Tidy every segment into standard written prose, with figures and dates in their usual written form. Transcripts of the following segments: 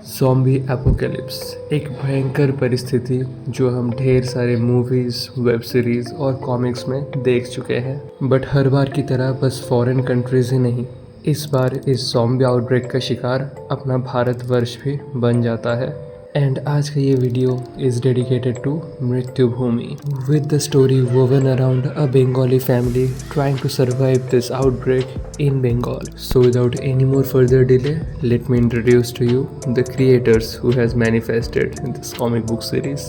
Zombie apocalypse एक भयंकर परिस्थिति जो हम ढेर सारे मूवीज़, वेब सीरीज़ और कॉमिक्स में देख चुके हैं। बट हर बार की तरह बस फॉरेन कंट्रीज़ ही नहीं, इस बार इस ज़ॉम्बी आउटब्रेक का शिकार अपना भारतवर्ष भी बन जाता है। एंड आज का ये video is dedicated to Mrityu Bhumi with the story woven around a Bengali family trying to survive this outbreak in Bengal. So without any more further delay, let me introduce to you the creators who has manifested in this comic book series.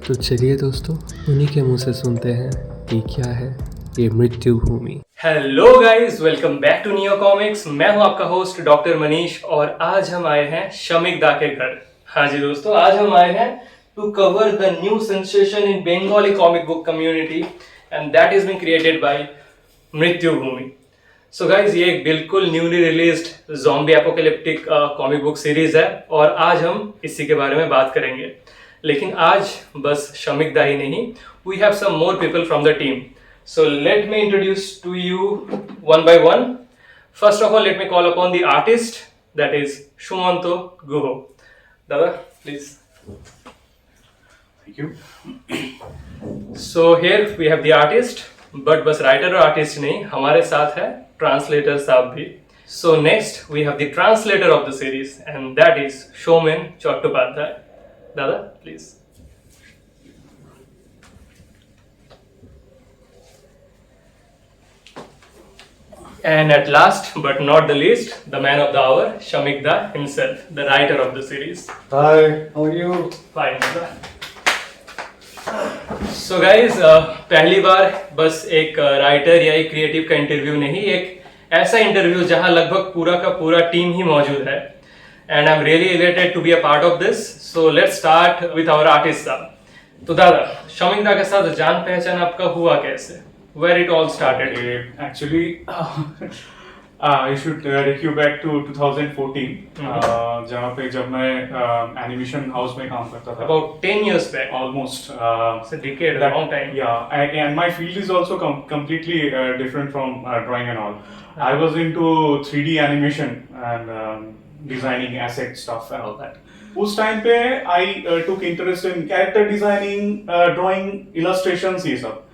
तो चलिए दोस्तों, उन्हीं के मुंह से सुनते हैं कि क्या है ये Mrityu Bhumi. Hello guys, welcome back to Neo Comics. मैं हूं आपका होस्ट डॉक्टर मनीष और आज हम आए हैं शमिक दा के घर। हाँ जी दोस्तों, आज हम आए हैं to cover the new sensation in Bengali comic book community and that is been created by Mrityu Bhumi. So guys, ये एक बिल्कुल newly released zombie apocalyptic comic book series है और आज हम इसी के बारे में बात करेंगे। लेकिन आज बस शमिक दा ही नहीं, we have some more people from the team. So let me introduce to you one by one. First of all, let me call upon the artist, that is Shumanto Guho. Dada, please. Thank you. So here we have the artist, but बस writer और artist नहीं, हमारे साथ है translator साहब भी. So next we have the translator of the series, and that is Shomen Chattopadhyay. Dada, please. And at last but not the least, the man of the hour, Shamik Da himself, the writer of the series. Hi, how are you? Fine. So guys, पहली बार बस एक writer या एक creative का interview नहीं, एक ऐसा interview जहां लगभग पूरा का पूरा टीम ही मौजूद है. And I'm really elated to be a part of this. So let's start with our artist साहब. तो दादा, शमिक दा के साथ जान पहचान आपका हुआ कैसे? Where it all started? Actually, I should take you back to 2014, जहाँ पे जब मैं एनिमेशन हाउस में काम करता था. About 10 years back. Almost. It's a decade, a long time. Yeah, and my field is also completely different from drawing and all. I was into 3D animation and designing asset stuff and all that. उस time पे I took interest in character designing, drawing, illustrations ये सब.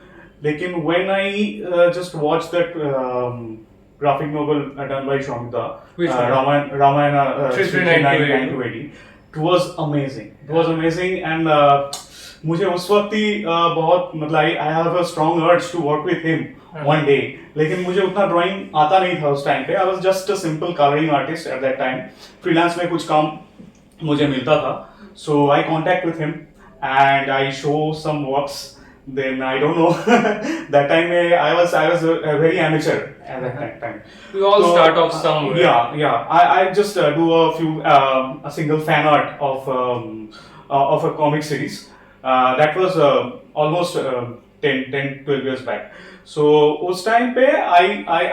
लेकिन when I just watched that graphic novel done by Shamik Da, Ramayana 339-280, it was amazing. It was amazing and मुझे उस वक्त ही बहुत मतलब I have a strong urge to work with him one day. लेकिन मुझे उतना drawing आता नहीं था उस टाइम पे. I was just a simple coloring artist at that time. Freelance में कुछ काम मुझे मिलता था. So I contact with him and I show some works. Then I don't know. That time I was a very amateur at that time. We all start off somewhere. Yeah. I just do a few a single fan art of a comic series. That was almost 10-12 years back. So उस time पे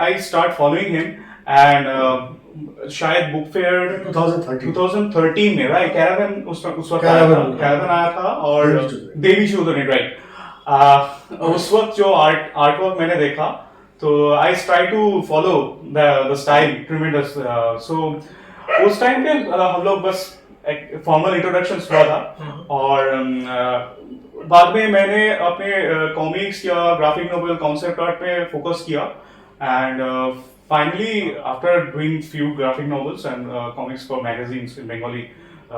I start following him and शायद book fair 2013 में right caravan उस वक्त caravan आया था और देवी Chaudhary right. उस वक्त जो आर्ट वर्क मैंने देखा तो I try to follow the style tremendous. So उस टाइम पे हम लोग बस एक फॉर्मल इंट्रोडक्शन हुआ था और बाद में मैंने अपने कॉमिक्स या ग्राफिक नोवेल कॉन्सेप्ट आर्ट पे फोकस किया and finally after doing few graphic novels and comics for magazines in Bengali,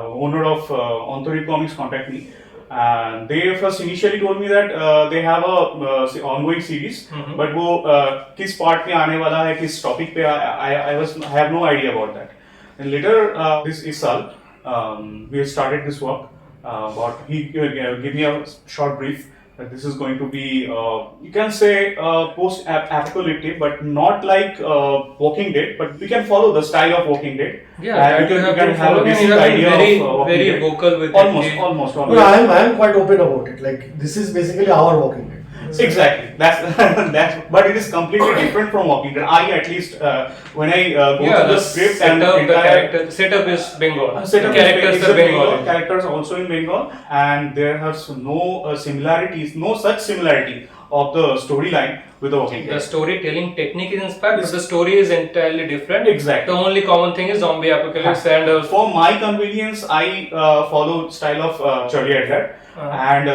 owner of Antarit Comics contact me. And they first initially told me that they have a ongoing series, but वो किस part में आने वाला है, किस topic पे I have no idea about that. And later this साल we started this work. But he gave me a short brief that this is going to be you can say post-apocalyptic, but not like Walking Dead, but we can follow the style of Walking Dead. Yeah, and you can have a basic idea of very vocal with almost. No, I am quite open about it. Like this is basically our Walking Dead. Exactly. That's. But it is completely different from Walking Dead. I at least when I go to the script and the setup is Bengal. Characters are Bengal. Characters also in Bengal, and there has no similarities, no such similarity of the storyline with the working The character. storytelling technique is inspired, but the story is entirely different. Exactly. The only common thing is zombie apocalypse and For my convenience, I follow style of Charlie Edgar, and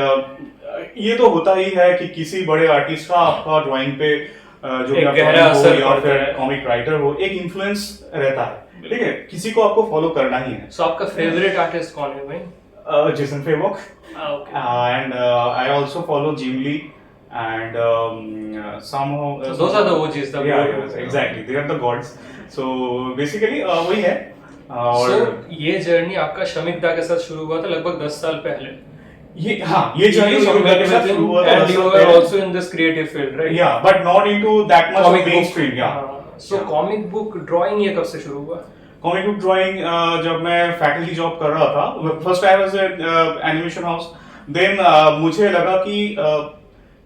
ये तो होता ही है कि किसी बड़े artist का आपका drawing पे जो एक भी आप गहरा drawing हो असर या पड़ता फिर है। कॉमिक राइटर हो, एक इन्फ्लुएंस रहता है, ठीक है, किसी को आपको फॉलो करना ही है। So आपका फेवरेट आर्टिस्ट कौन है भाई? Jason Fabok, Okay. and I also follow Jim Lee, and somehow So those are the OGs, the yeah, gods. exactly, they are the gods. So basically वही है। So और ये जर्नी आपका शमिक दा के साथ शुरू हुआ था लगभग 10 साल पहले। ये जर्नी शमिक के साथ शुरू हुआ था, and you were also in this creative field, right? yeah, but not into that much Comic of book. mainstream, yeah. So comic book drawing ये कब से शुरू हुआ? कॉमिक बुक ड्राइंग जब मैं फैकल्टी जॉब कर रहा था, first I was animation house, then मुझे लगा कि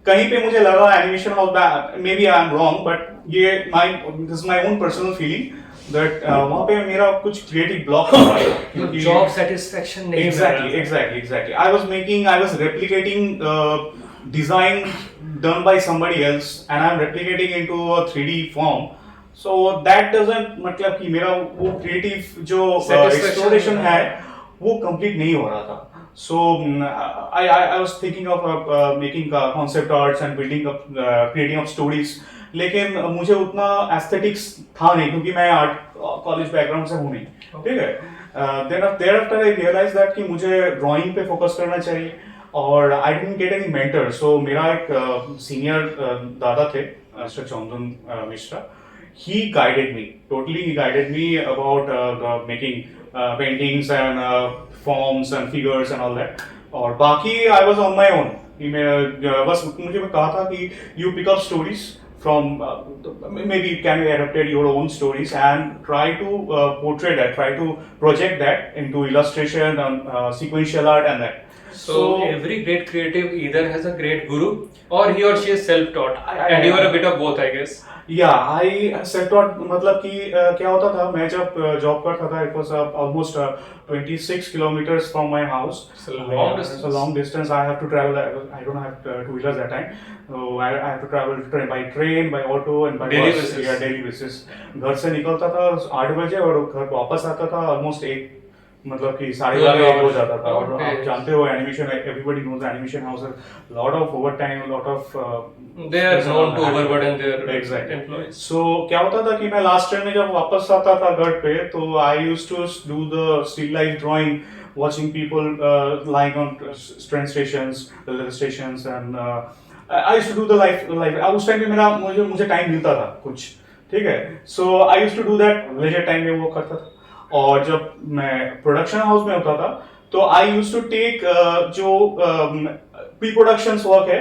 कहीं पे मुझे लगा animation house, may be I am wrong, but ये this is my own personal feeling that वहां पे मेरा कुछ क्रिएटिव ब्लॉक हो रहा था, क्योंकि जॉब सेटिस्फेक्शन नहीं exactly I was replicating design done by somebody else and I'm replicating into a 3D form, so that doesn't मतलब कि मेरा वो creative जो Satisfaction exploration है वो complete नहीं हो रहा था। So I was thinking of making concept arts and building up creating up stories, लेकिन मुझे उतना aesthetics था नहीं, क्योंकि मैं आर्ट कॉलेज बैकग्राउंड से हूँ नहीं, ठीक है। thereafter I realized that कि मुझे ड्राइंग पे फोकस करना चाहिए, और I didn't get any mentor, so मेरा एक सीनियर दादा थे, mister Chandan Mishra, he guided me about making paintings and forms and figures and all that, और बाकी I was on my own। बस मुझे कहा था कि you pick up stories from maybe it can be adapted your own stories and try to portray that, try to project that into illustration and sequential art and that. So every great creative either has a great guru or he or she is self-taught, and you are a bit of both, I guess. Yeah, I self-taught, मतलब कि क्या होता था, मैं जब job करता था, it was almost 26 kilometers from my house. It's a long distance. It's a long distance. I have to travel. I don't have two-wheelers that time, so I have to travel by train, by auto, and by Daily bus. basis. Yeah, daily basis. घर से निकलता था 8 बजे और घर वापस आता था almost 1, मतलब कि 12:30 हो जाता था। और Okay. आप जानते हो animation, everybody knows animation house, lot of overtime, lot of They are known to overburden their Exactly. employees. So क्या होता था कि मैं लास्ट टाइम में जब वापस आता था घर पे, तो I used to do the still life drawing, watching people lying on train stations, railway stations, and I used to do the life. उस टाइम पे मेरा मुझे टाइम मिलता था कुछ, ठीक है। So I used to do that leisure time में वो करता था। और जब मैं प्रोडक्शन हाउस में होता था, तो आई यूज्ड टू टेक जो प्री प्रोडक्शन वर्क है,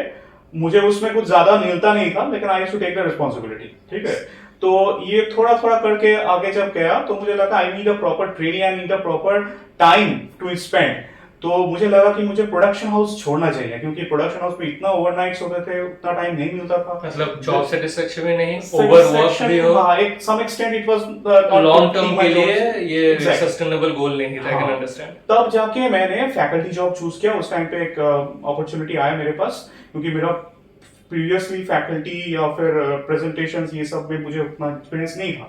मुझे उसमें कुछ ज्यादा मिलता नहीं था, लेकिन I used to take the responsibility, ठीक है। तो ये थोड़ा थोड़ा करके आगे जब गया, तो मुझे लगा I need a proper training, I need a proper time to spend. तो मुझे लगा कि मुझे प्रोडक्शन हाउस छोड़ना चाहिए, क्योंकि प्रोडक्शन हाउस पे इतना ओवरनाइट्स होते थे, उतना टाइम नहीं मिलता था। मतलब जॉब सेटिस्फेक्शन भी नहीं, ओवरवर्क भी हो, हाँ, एक some extent it was long term के लिए ये सस्टेनेबल गोल नहीं था, आई कैन अंडरस्टैंड। तब जाके मैंने फैकल्टी जॉब चूज किया। उस टाइम पे एक अपॉर्चुनिटी आया मेरे पास, क्योंकि मेरा प्रीवियसली फैकल्टी या फिर प्रेजेंटेशंस ये सब में मुझे उतना एक्सपीरियंस नहीं था।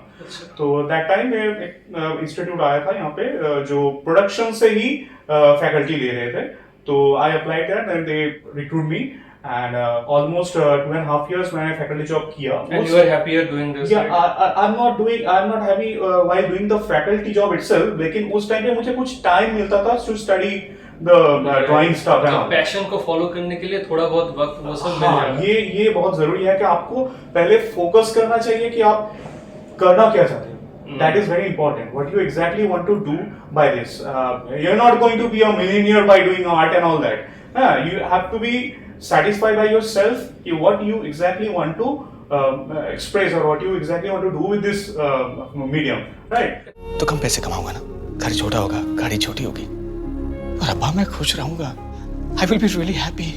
तो दैट टाइम में एक इंस्टीट्यूट आया था यहाँ पे जो प्रोडक्शन से ही फैकल्टी ले रहे थे, तो I applied that and they recruit me, and almost 2.5 years मैंने फैकल्टी जॉब किया। And you are happier doing this, Yeah, right? I'm not happy while doing the faculty job itself, लेकिन उस time पे मुझे कुछ टाइम मिलता था to study the drawing stuff and all. Passion को फॉलो करने के लिए थोड़ा बहुत वक्त वो सब मिल हाँ, जाएगा। ये बहुत जरूरी है कि आपको पहले फोकस करना चाहिए कि आप करना क्या चाहते हैं। That is very important. What you exactly want to do by this. You're not going to be a millionaire by doing art and all that. You have to be satisfied by yourself. What you exactly want to express, or what you exactly want to do with this medium, right? तो कम पैसे कमाऊंगा ना, घर छोटा होगा, गाड़ी छोटी होगी, और अब्बा मैं खुश रहूंगा। I will be really happy.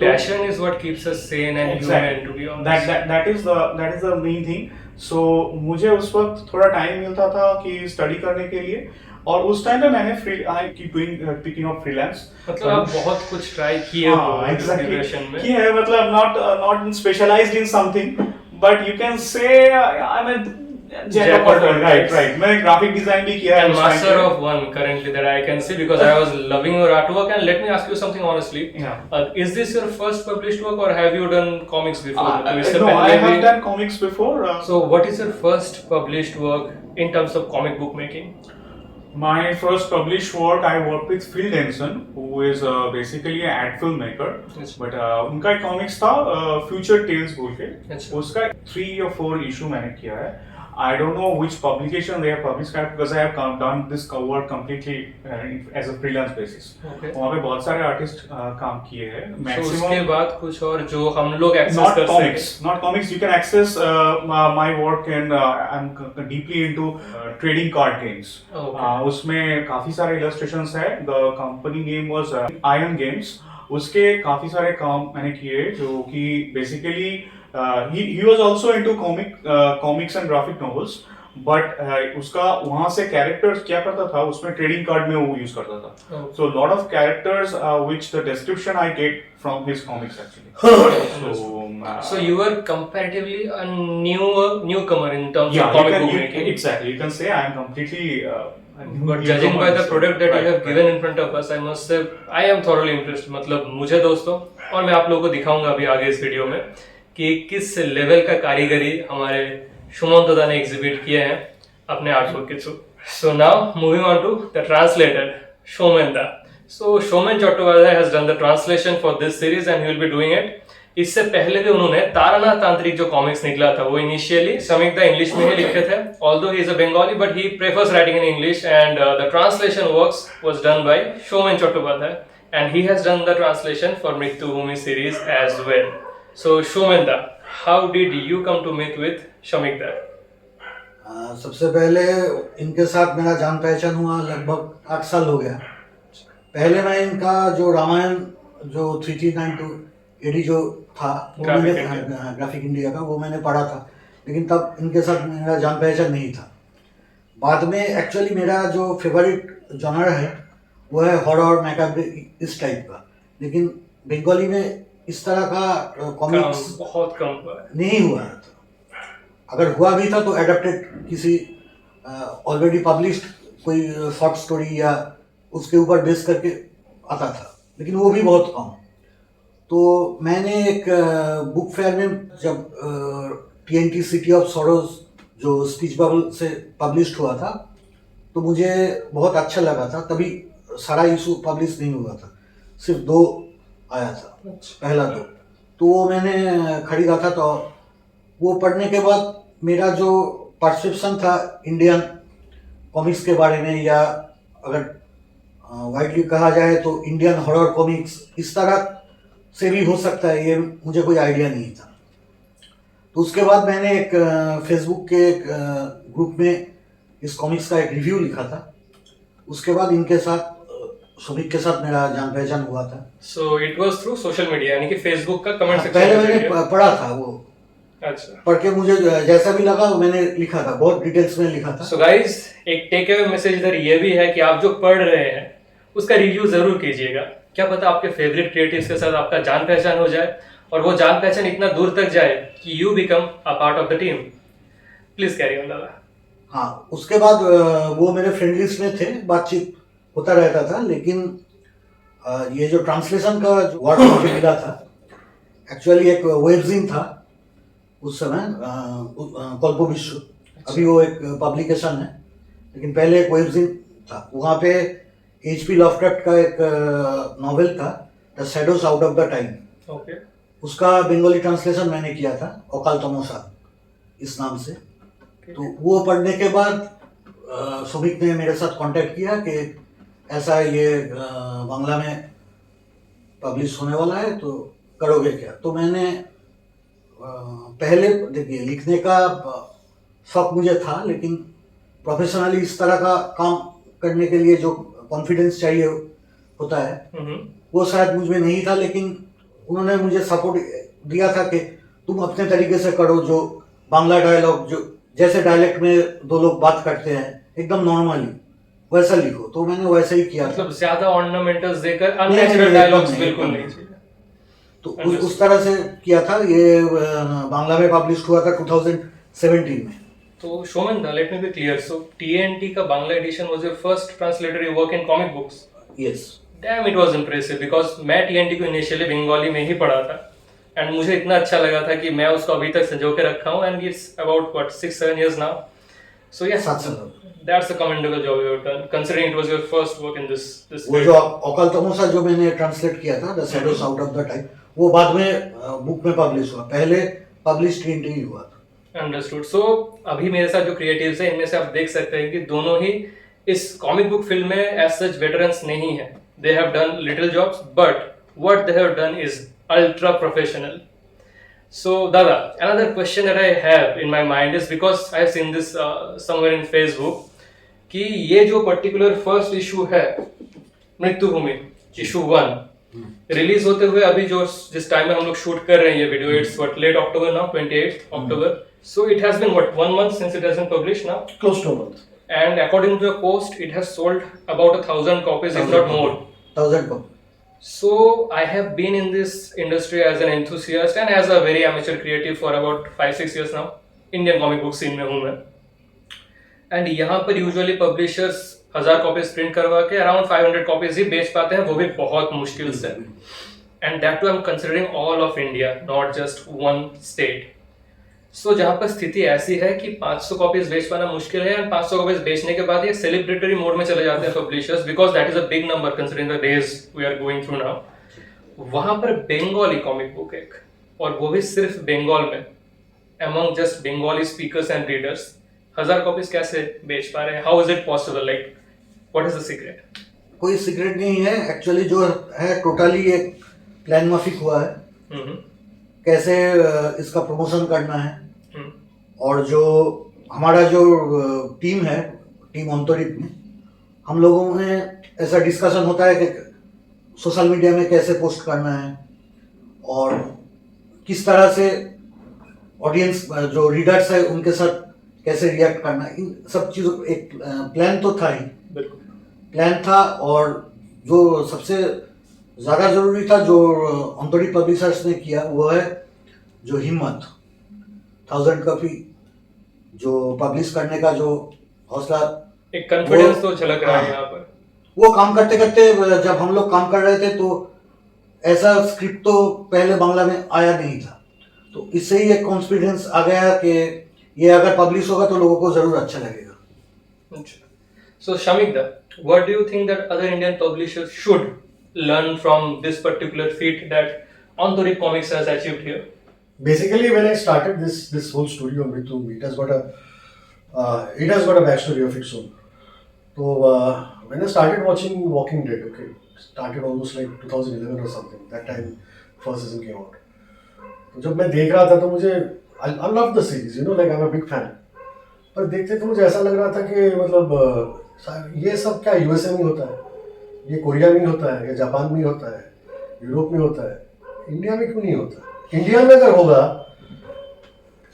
Passion is what keeps us sane and human, to be honest. That is the main thing. So मुझे उस वक्त थोड़ा टाइम मिलता था कि स्टडी करने के लिए, और उस टाइम पे मैंने I keep doing picking up freelance. मतलब आप बहुत कुछ ट्राई किए हो ड्यूरेशन में। किए है, मतलब not specialised in something, but you can say I am Jack of all trades. Right. मैंने ग्राफिक डिजाइन भी किया है And उस time master पे। of one currently that I can see because I was loving your artwork. And let me ask you something honestly. Yeah. Is this your first published work or have you done comics before? मतलब इससे No, I पहले have भी- done comics before. So what is your first published work in terms of comic book making? My first published work, I worked with Phil Denson, who is basically an ad filmmaker. Yes. But उनका एक comics था Future Tales बोल के, अच्छा। उसका 3 or 4 issue मैंने किया है। I don't know which publication they have published because I have done this cover completely as a freelance basis. Okay. वहाँ पे बहुत सारे आर्टिस्ट काम किए हैं। So उसके बाद कुछ और जो हम लोग access not कर comics, सकें। not comics. You can access my work and I'm deeply into trading card games. Okay. उसमें काफी सारे illustrations है। The company name was Iron Games. उसके काफी सारे काम मैंने किए जो कि basically he was also into comics and graphic novels. But उसका वहां से कैरेक्टर्स क्या करता था, उसमें ट्रेडिंग कार्ड में वो यूज करता था। So lot of characters which the description I get from his comics actually. So you were comparatively a newcomer in terms Yeah, of comic book you making. exactly. You can say I am completely. But judging by the product that you have given in front of us, I must say I am thoroughly impressed. मतलब मुझे दोस्तों, और मैं आप लोगों को दिखाऊंगा अभी आगे इस वीडियो में कि किस लेवल का कारीगरी हमारे शुमन दादा ने एग्जिबिट किए हैं अपने आर्टवर्क के through. So now moving on to the translator Soumen da. So Soumen Chattopadhyay has done the translation for this series and he will be doing it. इससे पहले भी उन्होंने तारानाथ तांत्रिक जो कॉमिक्स निकला था वो इनिशियली शमिक दा इंग्लिश में ही लिखे थे, although he is a Bengali but he prefers writing in English and the translation works was done by Soumen Chattopadhyay and he has done the translation for Mrityubhumi series as well. So Soumen da, how did you come to meet with Shamik da? सबसे पहले इनके साथ मेरा जान पहचान हुआ लगभग 8 साल हो गया। पहले मैं इनका जो रामायण जो 3392 एडी जो था वो ग्राफिक मैंने इंडिया। ग्राफिक इंडिया का वो मैंने पढ़ा था, लेकिन तब इनके साथ मेरा जान पहचान नहीं था। बाद में एक्चुअली मेरा जो फेवरेट जॉनर है वो है हॉरर मैकाब्रे इस टाइप का, लेकिन बंगाली में इस तरह का कॉमिक्स बहुत कम हुआ है। नहीं हुआ था। अगर हुआ भी था तो एडेप्टेड किसी ऑलरेडी पब्लिश्ड कोई शॉर्ट स्टोरी या उसके ऊपर बेस करके आता था, लेकिन वो भी बहुत कम। तो मैंने एक बुक फेयर में जब TNT सिटी ऑफ सॉरोज जो स्पीच बबल से पब्लिश्ड हुआ था तो मुझे बहुत अच्छा लगा था। तभी सारा इशू पब्लिश नहीं हुआ था, सिर्फ 2 आया था, पहला 2। तो वो मैंने खरीदा था। तो वो पढ़ने के बाद मेरा जो परसेप्शन था इंडियन कॉमिक्स के बारे में, या अगर वाइडली कहा जाए तो इंडियन हॉरर कॉमिक्स इस तरह से भी हो सकता है, ये मुझे कोई आइडिया नहीं था। तो उसके बाद मैंने एक फेसबुक के एक ग्रुप में इस कॉमिक्स का एक रिव्यू लिखा था। उसके बाद इनके साथ शमिक के साथ मेरा जान पहचान हुआ था। So it was through social media, यानी कि फेसबुक का कमेंट सेक्शन। पहले मैंने पढ़ा था वो, अच्छा, पढ़ के मुझे जैसा भी लगा वो मैंने लिखा था, बहुत डिटेल्स में लिखा था। सो गाइस एक टेक अवे मैसेज इधर ये भी है कि आप जो पढ़ रहे हैं उसका रिव्यू जरूर कीजिएगा। क्या पता आपके फेवरेट क्रिएटिव्स के साथ आपका जान पहचान हो जाए और वो जान पहचान इतना दूर तक जाए कि you become a part of the team. Please carry on दादा। हाँ, उसके बाद वो मेरे फ्रेंड लिस्ट में थे, बातचीत होता रहता था। लेकिन ये जो ट्रांसलेशन का जो वर्ड मुझे मिला था, एक्चुअली एक वेबजीन था उस समय, कल्प विश्व। अभी वो एक पब्लिकेशन है, लेकिन पहले एक वेबजीन था। वहाँ पे HP लवक्राफ्ट का एक नॉवेल था the shadows out of the time. Okay, उसका बंगाली ट्रांसलेशन मैंने किया था, अकाल तमोसा इस नाम से। तो वो पढ़ने के बाद शमिक ने मेरे साथ कांटेक्ट किया कि ऐसा ये बांग्ला में पब्लिश होने वाला है तो करोगे क्या। तो मैंने पहले देखिए लिखने का शौक मुझे था, लेकिन प्रोफेशनली इस तरह का काम करने के लिए जो कॉन्फिडेंस चाहिए होता है वो शायद मुझ में नहीं था। लेकिन उन्होंने मुझे सपोर्ट दिया था कि तुम अपने तरीके से करो, जो बांग्ला डायलॉग जो जैसे डायलेक्ट में 2 लोग बात करते हैं एकदम नॉर्मली, वैसा लिखो, तो मैंने वैसा ही किया था। मतलब ज्यादा ऑर्नामेंटल्स देकर नहीं, अननेचुरल नहीं, डायलॉग्स एकदम बिल्कुल नहीं, नहीं चाहिए। तो उस तरह से किया था। ये बांग्ला में पब्लिश हुआ था 2017 में। तो Shoman, let me be clear. So TNT का Bangla edition was your first translator you work in comic books. Yes. Damn, it was impressive because मैं TNT को इनिशियली बंगाली में ही पढ़ा था एंड मुझे इतना अच्छा लगा था कि मैं उसको अभी तक संजो के रखा हूँ and it's about what 6-7 years now. So yes, 7 that's a commendable job you have done considering it was your first work in this वो field. जो अकाल तमोसा जो मैंने ट्रांसलेट किया था, the shadows out of the time, वो बाद में बुक में पब्लिश हुआ, पहले पब्लिश TNT ही हुआ था। अंडरस्टूड। सो अभी मेरे साथ जो क्रिएटिव्स हैं इनमें से आप देख सकते हैं कि दोनों ही इस कॉमिक बुक फील्ड में एज सच वेटरन्स नहीं है। They have done little jobs but what they have done is ultra professional. So दादा, another question that I have in my mind is because I have seen this somewhere in Facebook कि ये जो particular first issue है मृत्युभूमि issue 1 release होते हुए अभी जो जिस टाइम में हम लोग शूट कर रहे हैं ये video, it's what late October now, 28 October. So it has been what, 1 month since it has been published now, Close to a month. and according to the post, it has sold about 1,000 copies, if not more. 1000 copy. So I have been in this industry as an enthusiast and as a very amateur creative for about 5-6 years now. Indian comic book scene में हूँ मैं, and यहाँ पर usually publishers 1000 copies print करवा के around 500 copies ही बेच पाते हैं, वो भी बहुत मुश्किल से, and that too I'm considering all of India, not just one state. सो जहाँ पर स्थिति ऐसी है कि 500 कॉपीज बेच पाना मुश्किल है एंड 500 कॉपीज बेचने के बाद ये सेलिब्रेटरी मोड में चले जाते हैं publishers because that is a big number considering the days we are going through now. वहां पर बंगाली कॉमिक बुक एक, और वो भी सिर्फ बंगाल में, among just Bengali speakers and readers 1000 copies कैसे बेच पा रहे हैं? How is it possible? Like what is the secret? कोई सीक्रेट नहीं है एक्चुअली, जो है टोटली एक प्लान माफिक हुआ है कैसे इसका प्रमोशन करना है। और जो हमारा जो टीम है, टीम ऑन्टोरिप में, हम लोगों में ऐसा डिस्कशन होता है कि सोशल मीडिया में कैसे पोस्ट करना है और किस तरह से ऑडियंस जो रीडर्स है उनके साथ कैसे रिएक्ट करना है। इन सब चीज़ों एक प्लान तो था ही, प्लान था। और जो सबसे ज़्यादा ज़रूरी था जो ऑन्टोरिप पब्लिशर्स ने किया वो है जो हिम्मत, 1000 कॉपी जो पब्लिश करने का जो हौसला, एक कॉन्फिडेंस तो झलक रहा है यहाँ पर। वो काम करते करते जब हम लोग काम कर रहे थे तो ऐसा स्क्रिप्ट तो पहले बांग्ला में आया नहीं था, तो इससे ही एक कॉन्फिडेंस आ गया कि ये अगर पब्लिश होगा तो लोगों को जरूर अच्छा लगेगा। So Shamikda, what do you think that other Indian publishers should learn from this particular feat that Anthorip Comics has achieved here? Basically, when I started this whole story of Mritu, it has got a backstory of its own. So when I started watching Walking Dead, okay, started almost like 2011 or something. That time first season came out. तो जब मैं देख रहा था तो मुझे I love the series, you know, like I'm a big fan. पर देखते तो मुझे ऐसा लग रहा था कि मतलब ये सब क्या USA में होता है, ये कोरिया में होता है, या जापान में होता है, यूरोप में होता है, इंडिया में क्यों नहीं होता? इंडिया में अगर होगा,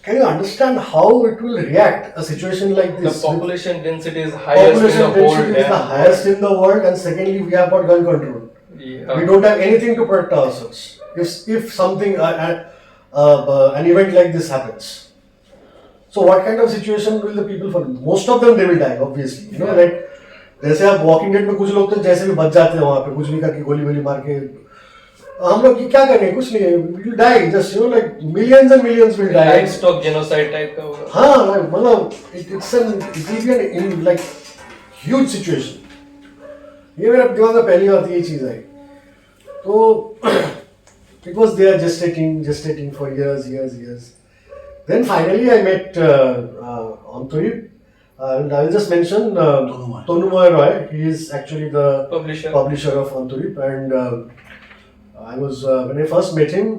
can you understand how it will react a situation like this? The population density is highest in the whole Population density is the highest in the world, and secondly, we have got gun control. Yeah. We don't have anything to protect ourselves. If something an event like this happens, so what kind of situation will the people follow? Most of them they will die, obviously. You know, like जैसे आप walking dead में कुछ लोग तो जैसे भी बच जाते हैं वहाँ पे, कुछ भी करके गोली वोली मार के, हम लोग क्या करेंगे? कुछ नहीं, will die, just you know, like millions and millions will die. Livestock genocide type का होगा। हाँ, मतलब it's an like huge situation. ये मेरे दिमाग में पहली बात ये चीज आई। तो it was there gestating for years. Then finally I met Anthorip. I'll just mention Tonumoy Roy. He is actually the publisher of Anthorip, and I was when I first met him,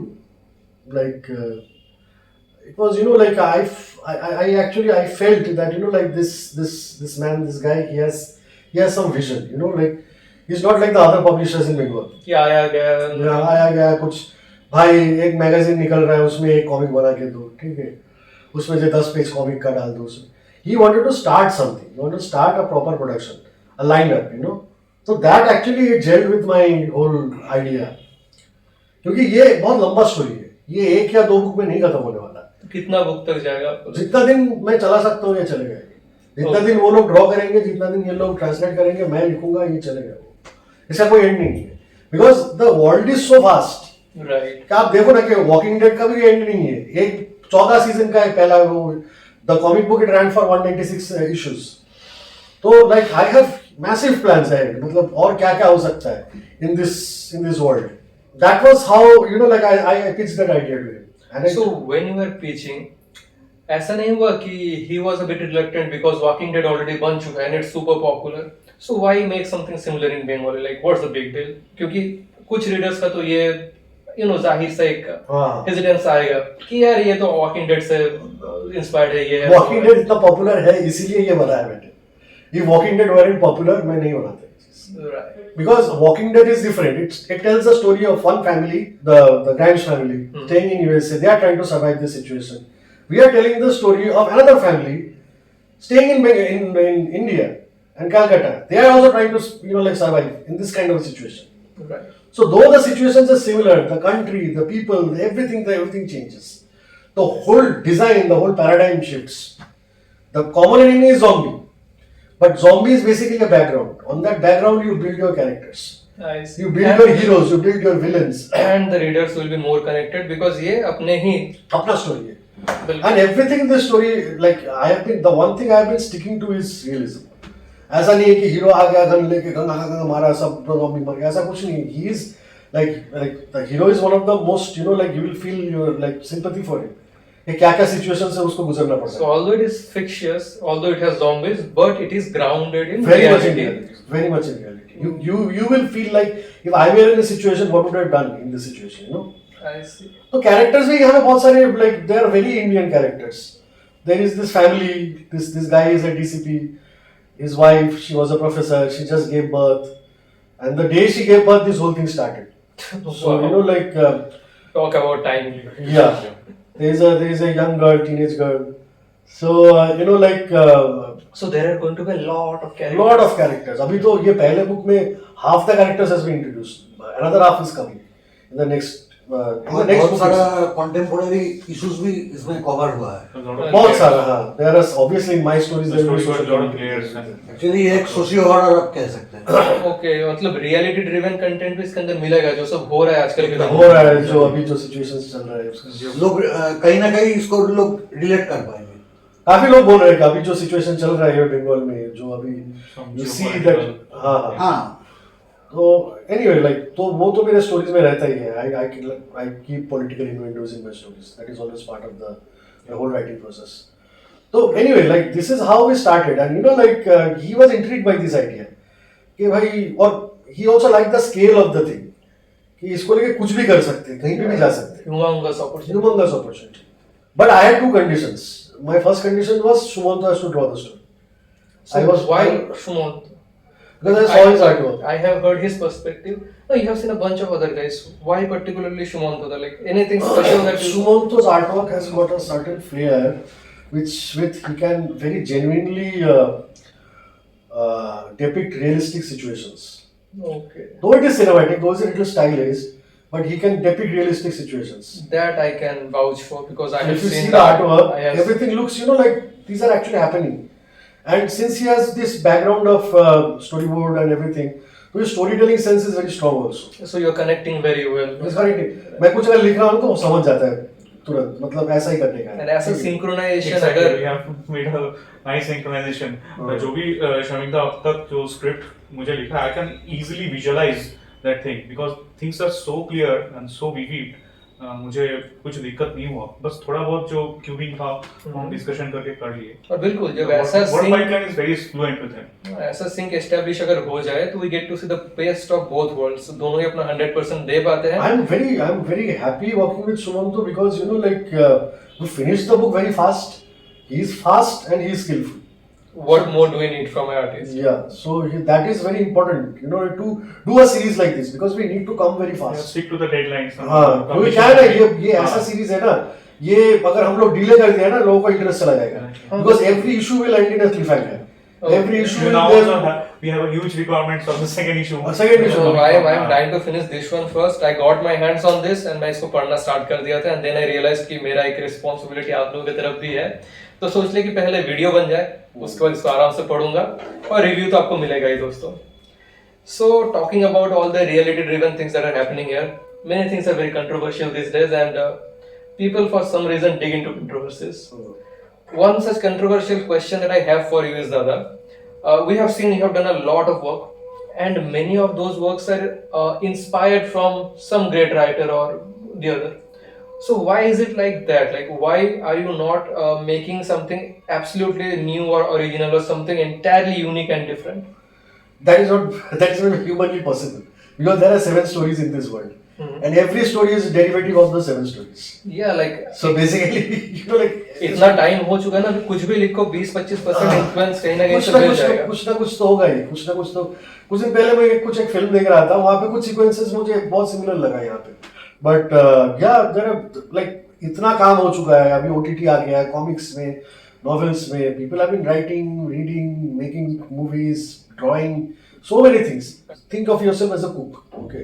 like it was, you know, like I actually felt that, you know, like this man, this guy, he has some vision, you know, like he's not like the other publishers in Bengal. आया गया कुछ, भाई एक magazine निकल रहा है उसमें एक कॉमिक बना के दो, ठीक है, उसमें जो 10 पेज कॉमिक का डाल दो उसमें। He wanted to start something. He wanted to start a proper production. a lineup, you know. So that actually it gelled with my whole idea. क्योंकि ये बहुत लंबा स्टोरी है, ये 1 या 2 बुक में नहीं खत्म होने वाला। कितना बुक तक जाएगा आपको? जितना दिन मैं चला सकता हूँ ये चलेगा, जितना दिन वो लोग ड्रॉ करेंगे, जितना दिन ये लोग ट्रांसलेट करेंगे, मैं लिखूंगा, ये चलेगा। वो इसका कोई एंड नहीं है, because the world is so fast. Right. आप देखो ना कि वॉकिंग डेड का भी एंड नहीं है, एक 14 सीजन का है पहला, वो the comic book it ran for 196 issues. तो like I have massive plans है, मतलब और क्या क्या हो सकता है in this world. That was how you know like I pitched that idea to him. So when you were pitching, ऐसा नहीं हुआ कि he was a bit reluctant because Walking Dead already बन चुका है and it's super popular. So why make something similar in Bengali? Like what's the big deal? क्योंकि कुछ readers का तो ये जाहिर सा एक हेजिटेंस आएगा कि यार ये तो वॉकिंग डेड से इंस्पायर्ड है, ये वॉकिंग डेड इतना पॉपुलर है इसीलिए ये बनाया मैंने। ये वॉकिंग डेड वेरेंट पॉपुलर मैं नहीं बनाता, because Walking Dead is different. It tells the story of one family, the Grimes family, staying in USA. They are trying to survive this situation. We are telling the story of another family staying in India and Calcutta. They are also trying to survive in this kind of situation. Right. So though the situations are similar, the country, the people, everything changes. The whole design, the whole paradigm shifts. The common enemy is zombie, but zombie is basically a background. On that background, you build your characters. I see. You build your heroes, you build your villains. And the readers will be more connected because ये अपने ही अपना story है. बिल्कुल। And everything in this story, like the one thing I have been sticking to is realism. ऐसा नहीं है कि hero आ गया गन लेके गंगा मारा सब zombie मर गया, ऐसा कुछ नहीं। He is like the hero is one of the most you will feel your like sympathy for him. ये क्या सिचुएशन से उसको गुजरना पड़ता है। So although it is fictitious, although it has zombies, but it is grounded in very much in reality. reality. Very much in reality. You will feel like if I were in a situation, what would I have done in this situation? You know. I see. तो characters भी यहाँ पे बहुत सारे like they are very Indian characters. There is this family. This guy is a DCP. His wife, she was a professor. She just gave birth, and the day she gave birth, this whole thing started. So Talk about timing. yeah, there is a young girl, teenage girl. So So there are going to be a lot of characters. lot of characters. अभी तो ये पहले book में half the characters has been introduced. Another half is coming in the next. बहुत सारा contemporary issues भी इसमें cover हुआ है। बहुत सारा हाँ. There are obviously in my stories there will be a lot of layers. Actually ये एक socio horror आप कह सकते हैं। Okay, मतलब reality driven content भी इसके अंदर मिलेगा जो सब हो रहा है आजकल के हो रहा है जो अभी जो situations चल रहा है उसका लोग कहीं ना कहीं इसको लोग relate कर पाएंगे। काफी लोग बोल रहे हैं कि अभी जो situation चल रहा है बंगाल में जो अभी you see that हाँ तो anyway like तो वो तो मेरे stories में रहता ही है। I keep political innuendos in my stories. That is always part of the whole writing process. So anyway like this is how we started and he was intrigued by this idea कि भाई और he also liked the scale of the thing कि इसको लेके कुछ भी कर सकते हैं, कहीं पे भी जा सकते हैं। humongous opportunity. Humongous opportunity. But I had two conditions. My first condition was Sumanto has to draw the story. So why Shumant? Because I saw his artwork. I have heard his perspective. No, you have seen a bunch of other guys. Why particularly Shumant? Like anything special that you... Sumanto's artwork has got a certain flair, which he can very genuinely depict realistic situations. Okay. Though it is cinematic, though it's a little stylized, but he can depict realistic situations. That I can vouch for because I And have if you seen see the artwork, I have everything looks like these are actually happening. And since he has this background of storyboard and everything, so his storytelling sense is very strong also. So you're connecting very well. It's very मैं कुछ अगर लिख रहा हूँ तो वो समझ जाता है तुरंत, मतलब ऐसा ही करने का है। And ऐसा synchronization Exactly. अगर We have made a nice synchronization. जो भी शमिक दा अब तक जो स्क्रिप्ट मुझे लिखा, I can easily visualize that thing because things are so clear and so vivid. मुझे कुछ दिक्कत नहीं हुआ, बस थोड़ा बहुत जो क्यूबिंग था हम डिस्कशन करके कर लिए। और बिल्कुल जब ऐसा Word pipeline is very fluent with him. ऐसा सिंक एस्टैब्लिश अगर हो जाए तो we get to see the best of both worlds. दोनों ही अपना 100% दे पाते हैं। I'm very happy working with Sumanto because we finished the book very fast. He is fast and he is skillful. What more do we need from an artist? Yeah, so that is very important, to do a series like this because we need to come very fast. Stick to the deadlines. हाँ, क्योंकि क्या है ना ये ऐसा series है ना, ये अगर हम लोग डिले कर दिया ना लोगों को इंटरेस्ट चला जाएगा because every issue will end in a cliffhanger. Every issue You is now there. also we have a huge requirements of the second issue. Second issue. So I'm trying to finish this one first. I got my hands on this and मैं इसको पढ़ना start कर दिया था and then I realized कि मेरा एक responsibility आप लोगों की तरफ भी है. तो सोच लिया कि पहले वीडियो बन जाए, उसके बाद इसको आराम से पढ़ूंगा और रिव्यू तो आपको मिलेगा ही दोस्तों. So talking about all the reality driven things that are happening here, many things are very controversial these days and people for some reason dig into controversies. One such controversial question that I have for you is Dada. We have seen you have done a lot of work, and many of those works are inspired from some great writer or the other. So why is it like that? Like, why are you not making something absolutely new or original or something entirely unique and different? That is not humanly possible, because there are 7 stories in this world, and every story is a derivative of the 7 stories. Yeah, like So basically, like इतना time हो चुका है ना, अभी कुछ भी लिखो 20-25% influence कहीं ना कहीं से मिल जाएगा. कुछ ना कुछ तो होगा ही, कुछ ना कुछ तो. कुछ दिन पहले मैं कुछ एक फिल्म देख रहा था, वहाँ पे कुछ सीक्वेंसेस मुझे बहुत सिमिलर लगा यहाँ पे. बट लाइक इतना काम हो चुका है, अभी OTT आ गया है, कॉमिक्स में, नॉवेल्स में, people have been writing, reading, making movies, drawing, so many things. Think of yourself as a cook. Okay,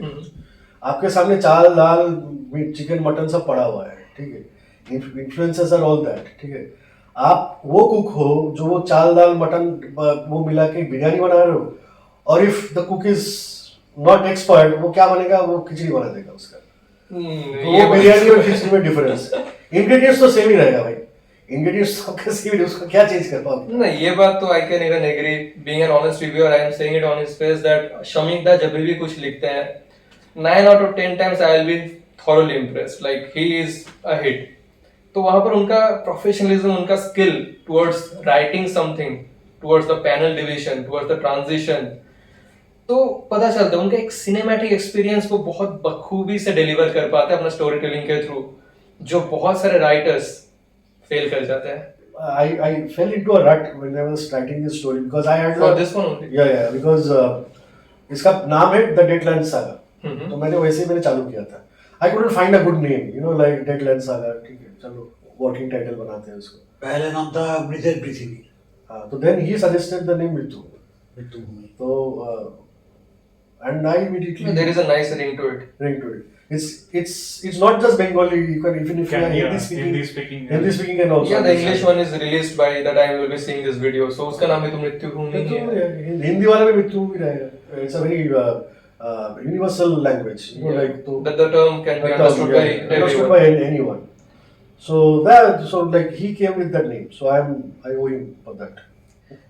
आपके सामने चावल, दाल, चिकन, मटन सब पड़ा हुआ है, ठीक है. इन्फ्लुएंसेस आर ऑल दैट, ठीक है. आप वो कुक हो जो वो चावल, दाल, मटन वो मिला के बिरयानी बना रहे हो, और if the cook is not expert, वो क्या बनेगा, वो खिचड़ी बना देगा उसका. तो वो बिरयानी और खिचड़ी में डिफरेंस. इंग्रेडिएंट्स तो सेम ही रहेगा भाई, इंग्रेडिएंट्स सबके सेम ही, उसको क्या चेंज कर पाओगे. नहीं, ये बात तो I can even agree. Being an honest reviewer, I am saying it on his face that Shamik da जब भी कुछ लिखते हैं, 9 out of 10 times I will be thoroughly impressed. Like he is a hit. तो वहां पर उनका प्रोफेशनलिज्म, उनका skill towards writing something, towards the panel division, towards the transition, तो पता चलता है उनका एक सिनेमैटिक एक्सपीरियंस वो बहुत बखूबी से डिलीवर कर पाते हैं अपना स्टोरी टेलिंग के थ्रू, जो बहुत सारे राइटर्स फेल कर जाते हैं. I fell into a rut when I was writing this story because I had For this one only? yeah because इसका नाम है The Deadlands Saga. तो मैंने वैसे ही मैंने चालू किया था. I couldn't find a good name, you know, like Deadlands Saga. ठीक है, चलो वर्किंग टाइटल बनाते हैं उसको. पहले नाम था मृतेर पृथ्वी. हाँ, तो then he suggested the name Mritu. तो and I immediately There is a nice ring to it. ring to it. It's not just Bengali. You can, even if you are Hindi speaking can also. Yeah, the English one is released by the time you will be seeing this video. So उसका नाम भी तो मृत्यु भूमि ही है. हिंदी वाला भी मृत्यु भी रहेगा. It's a very universal language. You know, like तो The term can be understood by understood by everyone. anyone. So like he came with that name. So I owe him for that.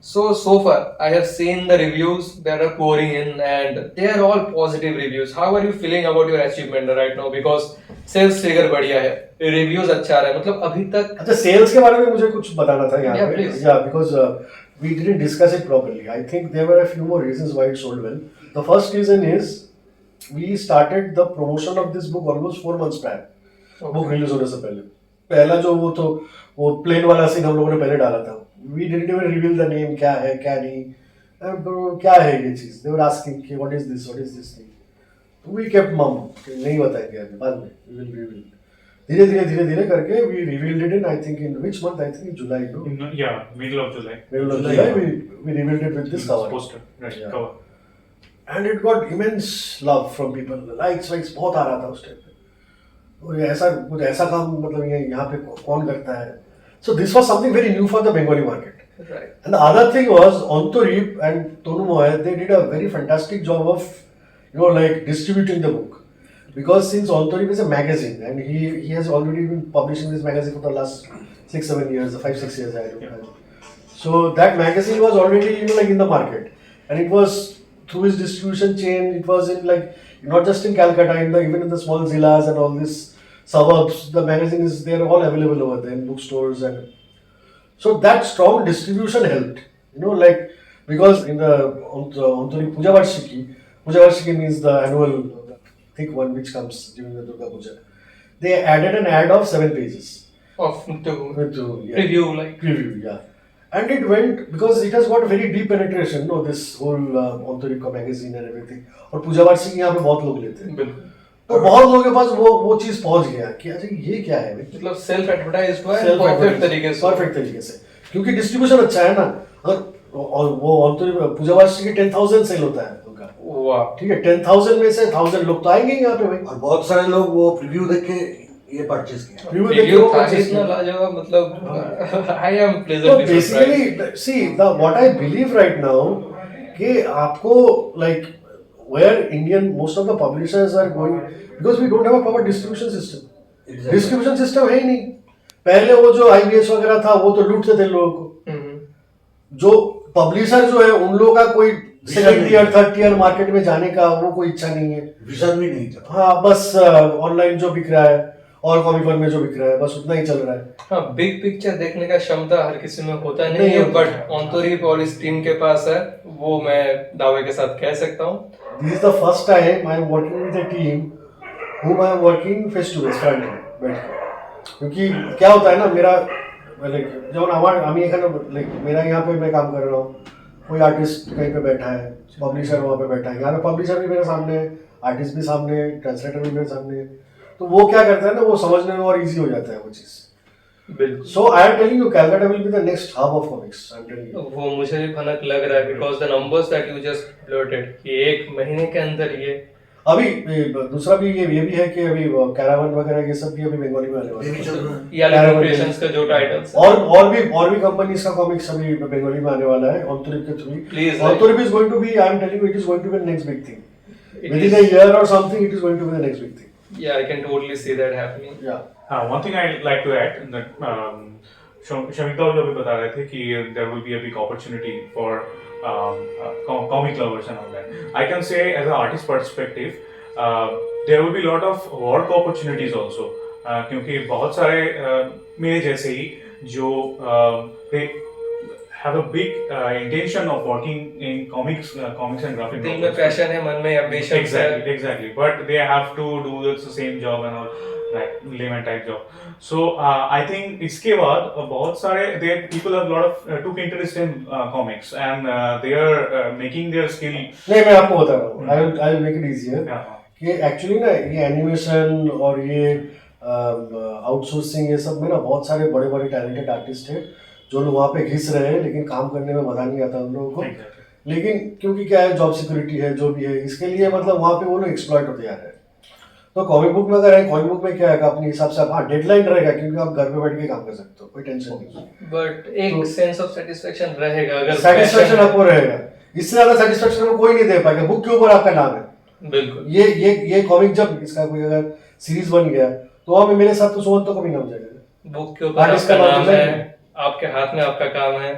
So far, I have seen the reviews that are pouring in, and they are all positive reviews. How are you feeling about your achievement right now? Because sales figure बढ़िया है, reviews अच्छा आ रहा है. मतलब अभी तक. अच्छा, sales के बारे में मुझे कुछ बताना था यहाँ Yeah, पे. please. Yeah, because we didn't discuss it properly. I think there were a few more reasons why it sold well. The first reason is we started the promotion of this book almost 4 months prior. Book release होने से पहले. पहला जो वो plane वाला scene हम लोगों ने पहले डाला था. We didn't even reveal the name, क्या है क्या नहीं, क्या है ये चीज. They were asking कि what is this thing. We kept mum, नहीं बताएंगे अभी, बाद में we will reveal. धीरे करके we revealed it in, I think in which month? I think in July, no? Middle of July. Middle of July we revealed it with this cover. Poster, right? Yeah. Cover. And it got immense love from people. Likes बहुत आ रहा था उस time पे. और कुछ ऐसा काम मतलब ये यहाँ पे कौन करता है. So this was something very new for the Bengali market. Right. And the other thing was Antorip and Tonu Mohay, they did a very fantastic job of, you know, like distributing the book. Because since Antorip is a magazine and he has already been publishing this magazine for the last 5-6 years, I don't know. So that magazine was already, you know, like in the market. And it was through his distribution chain, it was in like, not just in Calcutta, even in the small zillas and all this suburbs, the magazine is, they're all available over there in bookstores. And so that strong distribution helped, you know, like, because in the Antari Puja Varshiki means the annual thick one which comes during the Durga Puja, they added an ad of 7 pages Of to yeah. preview, yeah. And it went, because it has got very deep penetration, you know, this whole Antari magazine and everything. और पूजा वार्षिकी यहाँ पे बहुत लोग लेते हैं. बिल्कुल. तो बहुत लोगों के पास वो चीज पहुंच गया कि अच्छा ये क्या है भाई. मतलब सेल्फ एडवर्टाइज्ड हुआ है परफेक्ट तरीके से. क्योंकि डिस्ट्रीब्यूशन अच्छा है ना. अगर और वो ऑन पूजा वार्षिक की 10,000 सेल होता है उनका, वाह, ठीक है, 10,000 में से 1,000 लोग तो आएंगे यहाँ पे भाई। और बहुत सारे लोग वो प्रीव्यू देख के ये परचेज किया। Preview देख के वीडियो वो था purchase इतना किया। लाजवाब, मतलब आई एम तो pleasantly surprised. Basically see what I believe right now कि आपको like where Indian most of the publishers are going because we don't have a proper distribution system. Distribution system है ही नहीं। पहले वो जो आईबीएस वगैरह था वो तो लूटते थे लोगों को। जो पब्लिशर जो है उन लोगों का कोई second year third year market में जाने का वो कोई इच्छा नहीं है, विजन भी नहीं था। हाँ बस ऑनलाइन जो बिक रहा है और कॉमिक वन में जो बिक रहा है बस उतना ही चल रहा है। हाँ, बिग पिक्चर देखने का क्षमता हर किसी में होता नहीं नहीं है, होता। बट ऑन्टोरिप और इस टीम के पास है, वो मैं दावे के साथ कह सकता हूँ। This is the first time I am working with a team whom I am working face to face front में बैठ के। क्योंकि क्या होता है ना, मेरा लाइक जब আমি এখানে लाइक मेरा यहाँ पे मैं काम कर रहा हूँ, कोई आर्टिस्ट कहीं पे बैठा है, पब्लिशर वहाँ पे बैठा है, यहाँ पे पब्लिशर भी मेरे सामने है, आर्टिस्ट भी सामने है, ट्रांसलेटर भी मेरे सामने है, तो वो क्या करता है ना, वो समझने में और इजी हो जाता है वो चीज़। बिल्कुल, so I am telling you Calcutta will be the next hub of comics. I am telling you. वो मुझे भी भनक लग रहा है because the numbers that you just blurted कि एक महीने के अंदर ये अभी दूसरा भी ये भी है कि अभी कैरावन वगैरह ये सब भी अभी बंगाली में आने वाले ये भी चल रहा है। या Caravan क्रिएशंस का जो टाइटल्स और भी कंपनीज का कॉमिक्स अभी बंगाली में आने वाला है ऑन्टोरिप के थ्रू। Please, ऑन्टोरिप is going to be, I am telling you, it is going to be the next big thing It with in is. A year और something, it is going to be the next big thing. Yeah I can totally see that happening. Yeah One thing I'd like to add that Shamita जो अभी बता रहे थे कि there will be a big opportunity for comic lovers and all that. I can say as an artist perspective, there will be a lot of work opportunities also. क्योंकि बहुत सारे मेरे जैसे ही जो they have a big intention of working in comics and graphic दिल में novels. Passion है, मन में एम्बिशन है। Exactly. But they have to do the same job and all, like layman type job. So I think इसके बाद बहुत सारे people have a lot of took interest in comics and they are making their skill. नहीं, मैं आपको बता रहा हूँ, I will make it easier कि एक्चुअली ना ये एनिमेशन और ये आउटसोर्सिंग ये सब में ना बहुत सारे बड़े बड़े टैलेंटेड आर्टिस्ट हैं जो लोग वहाँ पे घिस रहे हैं, लेकिन काम करने में मजा नहीं आता उन लोगों को। Exactly. लेकिन क्योंकि क्या है, जॉब सिक्योरिटी है, जो भी है, इसके लिए मतलब वहाँ पे वो लोग एक्सप्लॉइट होते जा रहे हैं। तो कॉमिक बुक में अगर है, कॉमिक बुक में क्या है, अपने हिसाब से हाँ डेडलाइन रहेगा क्योंकि आप घर पे बैठ के काम कर सकते हो, कोई टेंशन नहीं। बट एक सेंस ऑफ सेटिस्फेक्शन रहेगा अगर सेटिस्फेक्शन आपको रहेगा, इससे ज्यादा सेटिस्फेक्शन को कोई नहीं दे पाएगा। बुक के ऊपर आपका नाम है। बिल्कुल, ये कॉमिक जब इसका कोई अगर सीरीज बन गया तो वहाँ पे मेरे साथ तो सुमन तो कभी नाम जाएगा। बुक के ऊपर आर्टिस्ट आपका का नाम नाम है। है, आपके हाथ में आपका काम है,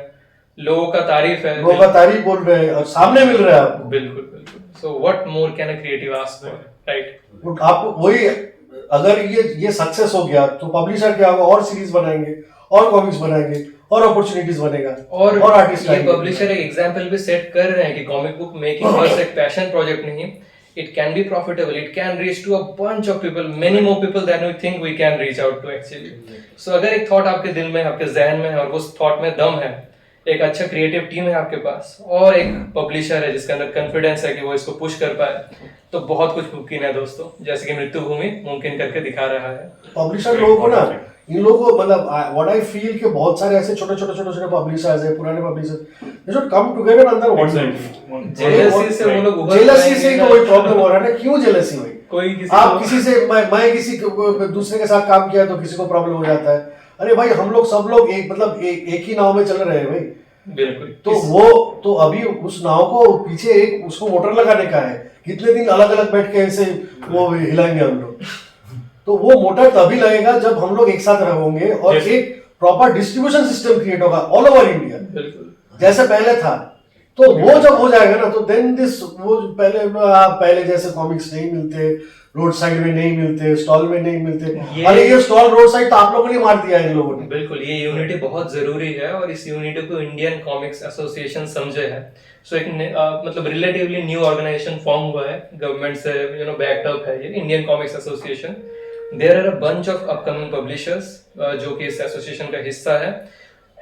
लोगों का तारीफ है। लोगों का तारीफ बोल रहे हैं और सामने मिल रहा है आपको। बिल्कुल। So what more can a creative ask for, right? आपको वही, अगर ये सक्सेस हो गया तो पब्लिशर क्या होगा, और सीरीज बनाएंगे और कॉमिक्स बनाएंगे और अपॉर्चुनिटीज बनेगा और आर्टिस्ट ये पब्लिशर एक एग्जांपल भी सेट कर रहे हैं कि कॉमिक बुक मेकिंग बस एक पैशन प्रोजेक्ट नहीं, it can be profitable, it can reach to a bunch of people, many more people than we think we can reach out to actually. So अगर एक thought आपके दिल में, आपके जहन में है और उस थॉट में दम है, एक अच्छा क्रिएटिव टीम है आपके पास और एक पब्लिशर है जिसके अंदर कॉन्फिडेंस है कि वो इसको पुश कर पाए, तो बहुत कुछ मुमकिन है दोस्तों, जैसे कि मृत्यु भूमि मुमकिन करके दिखा रहा है। पब्लिशर लोगों को ना, इन लोगों को मतलब व्हाट आई फील कि बहुत सारे ऐसे छोटे छोटे पब्लिशर्स हैं, पुराने publisher, they should come together अंदर वन जेलसी से वो लोग उभर जेलसी पाएंगे से ना। कोई प्रॉब्लम हो रहा है ना, क्यों जेलसी हुई? कोई किसी आप को- किसी से मैं किसी दूसरे के साथ काम किया तो किसी को प्रॉब्लम हो जाता है। अरे भाई हम लोग सब लोग एक मतलब एक ही नाव में चल रहे हैं भाई। बिल्कुल, तो अभी उस नाव को पीछे एक उसको मोटर लगाने का है, कितने दिन अलग अलग बैठ के ऐसे वो हिलाएंगे हम लोग। तो वो मोटर तभी लगेगा जब हम लोग एक साथ रहेंगे और Yes. एक प्रॉपर डिस्ट्रीब्यूशन सिस्टम क्रिएट होगा ऑल ओवर इंडिया, बिल्कुल। जैसे पहले था। तो वो जब हो जाएगा ना, तो देन दिस वो पहले जैसे कॉमिक्स नहीं मिलते, रोड साइड में नहीं मिलते, स्टॉल में नहीं मिलते। अरे ये स्टॉल रोड साइड तो आप लोगों ने मार दिया है इन लोगों ने। बिल्कुल, ये यूनिटी बहुत जरूरी है और इस यूनिटी को इंडियन कॉमिक्स एसोसिएशन समझे है। सो एक मतलब रिलेटिवली न्यू ऑर्गेनाइजेशन फॉर्म हुआ है, गवर्नमेंट से बैक्ड अप है ये Indian comics association. There are a bunch of upcoming publishers जो कि इस एसोसिएशन का हिस्सा है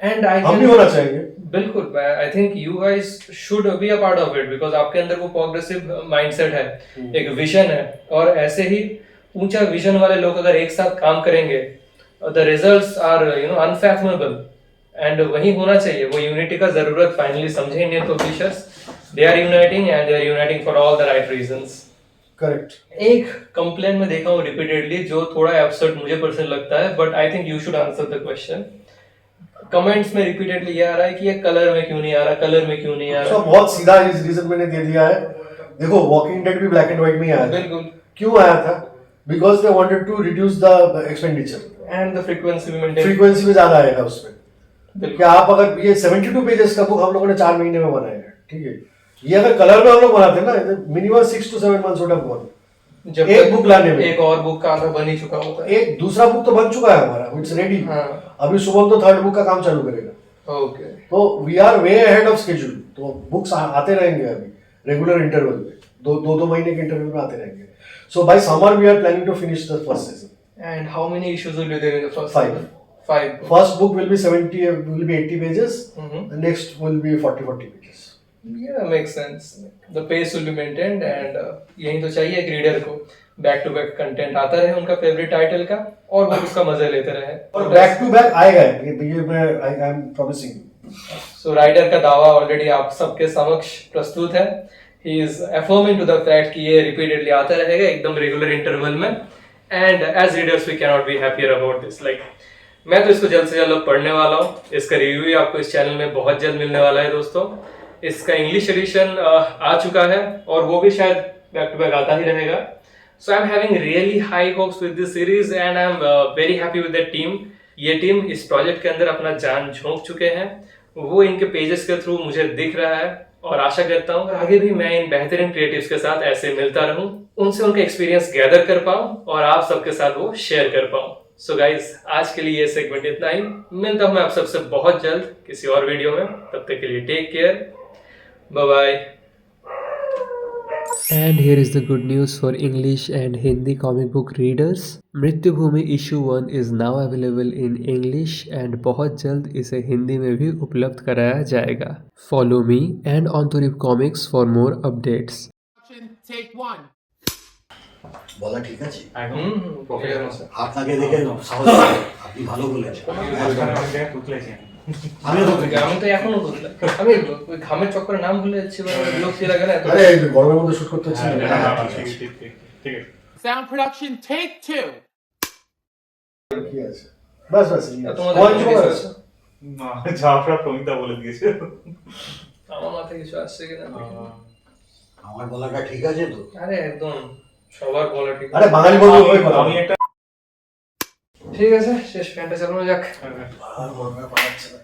एंड हम भी होना चाहिए। बिल्कुल, I think you guys should be a part of it because आपके अंदर वो प्रोग्रेसिव माइंडसेट है, एक विजन है और ऐसे ही ऊंचा विजन वाले लोग अगर एक साथ काम करेंगे the results are unfathomable and वही होना चाहिए, वो यूनिटी का जरूरत फाइनली समझे Indian publishers, they are uniting and they are uniting for all the right reasons. Correct. एक कंप्लेन में देखा हूँ रिपीटेडली जो थोड़ा एब्सर्ड मुझे पर्सनल लगता है, but I think you should answer the question. Comments में रिपीटेडली ये आ रहा है कि ये कलर में क्यों नहीं आ रहा, कलर में क्यों नहीं आ रहा। बहुत सीधा रीजन मैंने दे दिया है। देखो वॉकिंग डेड भी ब्लैक एंड व्हाइट में ही आया था। बिल्कुल। क्यों आया था? Because they wanted to reduce the expenditure and the frequency भी मेंटेन। फ्रीक्वेंसी में ज्यादा आएगा उसमें। क्या आप अगर ये 72 पेजेस का बुक हम लोगों ने 4 महीने में बनाया है, ठीक है, ये अगर कलर में हम लोग बनाते ना मिनिमम 6 to 7 मंथ्स होता है। जब एक बुक लाने में एक और बुक का आधा बन ही चुका होता है। एक दूसरा बुक तो बन चुका है हमारा, इट्स रेडी। हाँ। अभी सुबह तो थर्ड बुक का काम चालू करेगा। ओके। तो we are way ahead of schedule. तो बुक्स आते रहेंगे अभी रेगुलर इंटरवल में, दो महीने के इंटरवल में आते रहेंगे। So by summer we are planning to finish the first season. And how many issues will be there in the first? 5 first book will be 80 pages, the next will be 40 pages. Yeah, makes sense. The pace will be maintained and यही तो चाहिए एक reader को, back to back content आता रहे उनका favourite title का और वो उसका मजा लेते रहे। और बैक टू बैक आएगा, ये मैं I am promising. So rider का दावा ऑलरेडी आप सबके समक्ष प्रस्तुत है। He is affirming to the fact कि ये रिपीटेडली आता रहेगा एकदम रेगुलर इंटरवल में, and as readers we can not be happier about this. Like मैं तो इसको जल्द से जल्द पढ़ने वाला हूँ। इसका रिव्यू भी आपको इस चैनल में बहुत जल्द मिलने वाला है दोस्तों। इसका इंग्लिश एडिशन आ चुका है और वो भी शायद बैक टू बैक आता ही रहेगा। So I am having really high hopes with this series and I am very happy with the team. ये टीम इस प्रोजेक्ट के अंदर अपना जान झोंक चुके हैं, वो इनके पेजेस के थ्रू मुझे दिख रहा है और आशा करता हूँ आगे भी मैं इन बेहतरीन क्रिएटिव्स के साथ ऐसे मिलता रहूं, उनसे उनका एक्सपीरियंस गैदर कर पाऊं और आप सबके साथ वो शेयर कर पाऊं। सो गाइज आज के लिए ये सेगमेंट इतना ही। मिलता हूं मैं आप सबसे बहुत जल्द किसी और वीडियो में, तब तक के लिए take care, bye bye. And here is the good news for English and Hindi comic book readers. मृत्युभूमि issue 1 is now available in English and बहुत जल्द इसे हिंदी में भी उपलब्ध कराया जाएगा। Follow me and Anturip Comics for more updates. Take one. বলা ঠিক আছে? প্রফেসর হাত নাকে দেখে সাহস করে। আপনি ভালো বলেছেন। আমিও তো আমি তো এখনো বুঝলাম, আমি ওই ঘামের চক্করে নাম ভুলে যাচ্ছি, বিরক্তি লাগে না? আরে গরমের মধ্যে শুট করতে হচ্ছে। ঠিক আছে। Sound production, take two. কি আছে? বাস তোমাদের কয়েন কিছু জমা আছে? না ঝাপড়া প্রমিতা বলে দিয়েছে। আমার মাথায় কিছু আসছে কিনা? আমার বলাটা ঠিক আছে তো? আরে একদম সবার বলা ঠিক। আরে বাঙালি বলবো ওই কথা। আমি একটা ঠিক আছে, শেষ ফ্যানটা চালানো যাক। আর গরমে পালাচ্ছে না।